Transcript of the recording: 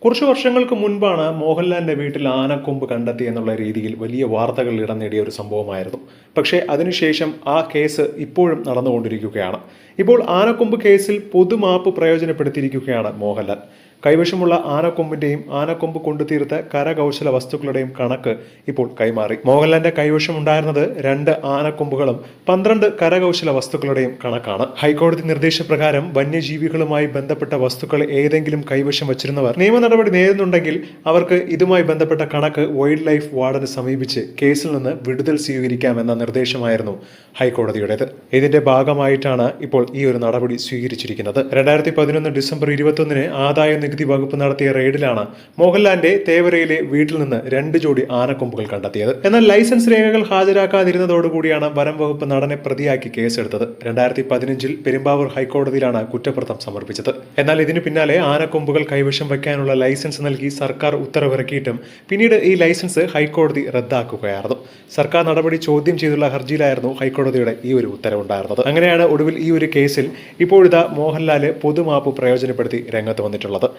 കുറച്ചു വർഷങ്ങൾക്ക് മുൻപാണ് മോഹൻലാലിന്റെ വീട്ടിൽ ആനക്കൊമ്പ് കണ്ടെത്തി എന്നുള്ള രീതിയിൽ വലിയ വാർത്തകൾ ഇടം നേടിയ ഒരു സംഭവമായിരുന്നു. പക്ഷേ അതിനുശേഷം ആ കേസ് ഇപ്പോഴും നടന്നുകൊണ്ടിരിക്കുകയാണ്. ഇപ്പോൾ ആനക്കൊമ്പ് കേസിൽ പൊതുമാപ്പ് പ്രയോജനപ്പെടുത്തിയിരിക്കുകയാണ് മോഹൻലാൽ. കൈവശമുള്ള ആനക്കൊമ്പിന്റെയും ആനക്കൊമ്പ് കൊണ്ടുതീർത്ത കരകൗശല വസ്തുക്കളുടെയും കണക്ക് ഇപ്പോൾ കൈമാറി. മോഹൻലാലിന്റെ കൈവശം ഉണ്ടായിരുന്നത് 2 ആനക്കൊമ്പുകളും 12 കരകൗശല വസ്തുക്കളുടെയും കണക്കാണ്. ഹൈക്കോടതി നിർദ്ദേശപ്രകാരം വന്യജീവികളുമായി ബന്ധപ്പെട്ട വസ്തുക്കൾ ഏതെങ്കിലും കൈവശം വച്ചിരുന്നവർ നിയമ നടപടി നേരിടുന്നുണ്ടെങ്കിൽ അവർക്ക് ഇതുമായി ബന്ധപ്പെട്ട കണക്ക് വൈൽഡ് ലൈഫ് വാർഡന് സമീപിച്ച് കേസിൽ നിന്ന് വിടുതൽ സ്വീകരിക്കാമെന്ന നിർദ്ദേശമായിരുന്നു ഹൈക്കോടതിയുടേത്. ഇതിന്റെ ഭാഗമായിട്ടാണ് ഇപ്പോൾ ഈ ഒരു നടപടി സ്വീകരിച്ചിരിക്കുന്നത്. 2011 ഡിസംബർ 21 ആദായ നികുതി വകുപ്പ് നടത്തിയ റെയ്ഡിലാണ് മോഹൻലാലിന്റെ തേവരയിലെ വീട്ടിൽ നിന്ന് 2 ജോഡി ആനക്കൊമ്പുകൾ കണ്ടെത്തിയത്. എന്നാൽ ലൈസൻസ് രേഖകൾ ഹാജരാക്കാതിരുന്നതോടുകൂടിയാണ് വനം വകുപ്പ് നടനെ പ്രതിയാക്കി കേസെടുത്തത്. 2015 പെരുമ്പാവൂർ ഹൈക്കോടതിയിലാണ് കുറ്റപത്രം സമർപ്പിച്ചത്. എന്നാൽ ഇതിനു പിന്നാലെ ആനക്കൊമ്പുകൾ കൈവശം വയ്ക്കാനുള്ള ലൈസൻസ് നൽകി സർക്കാർ ഉത്തരവിറക്കിയിട്ടും പിന്നീട് ഈ ലൈസൻസ് ഹൈക്കോടതി റദ്ദാക്കുകയായിരുന്നു. സർക്കാർ നടപടി ചോദ്യം ചെയ്തുള്ള ഹർജിയിലായിരുന്നു ഹൈക്കോടതിയുടെ ഈ ഒരു ഉത്തരവുണ്ടായിരുന്നത്. അങ്ങനെയാണ് ഒടുവിൽ ഈ ഒരു കേസിൽ ഇപ്പോഴിതാ മോഹൻലാല് പൊതുമാപ്പ് പ്രയോജനപ്പെടുത്തി രംഗത്ത് വന്നിട്ടുള്ളത്.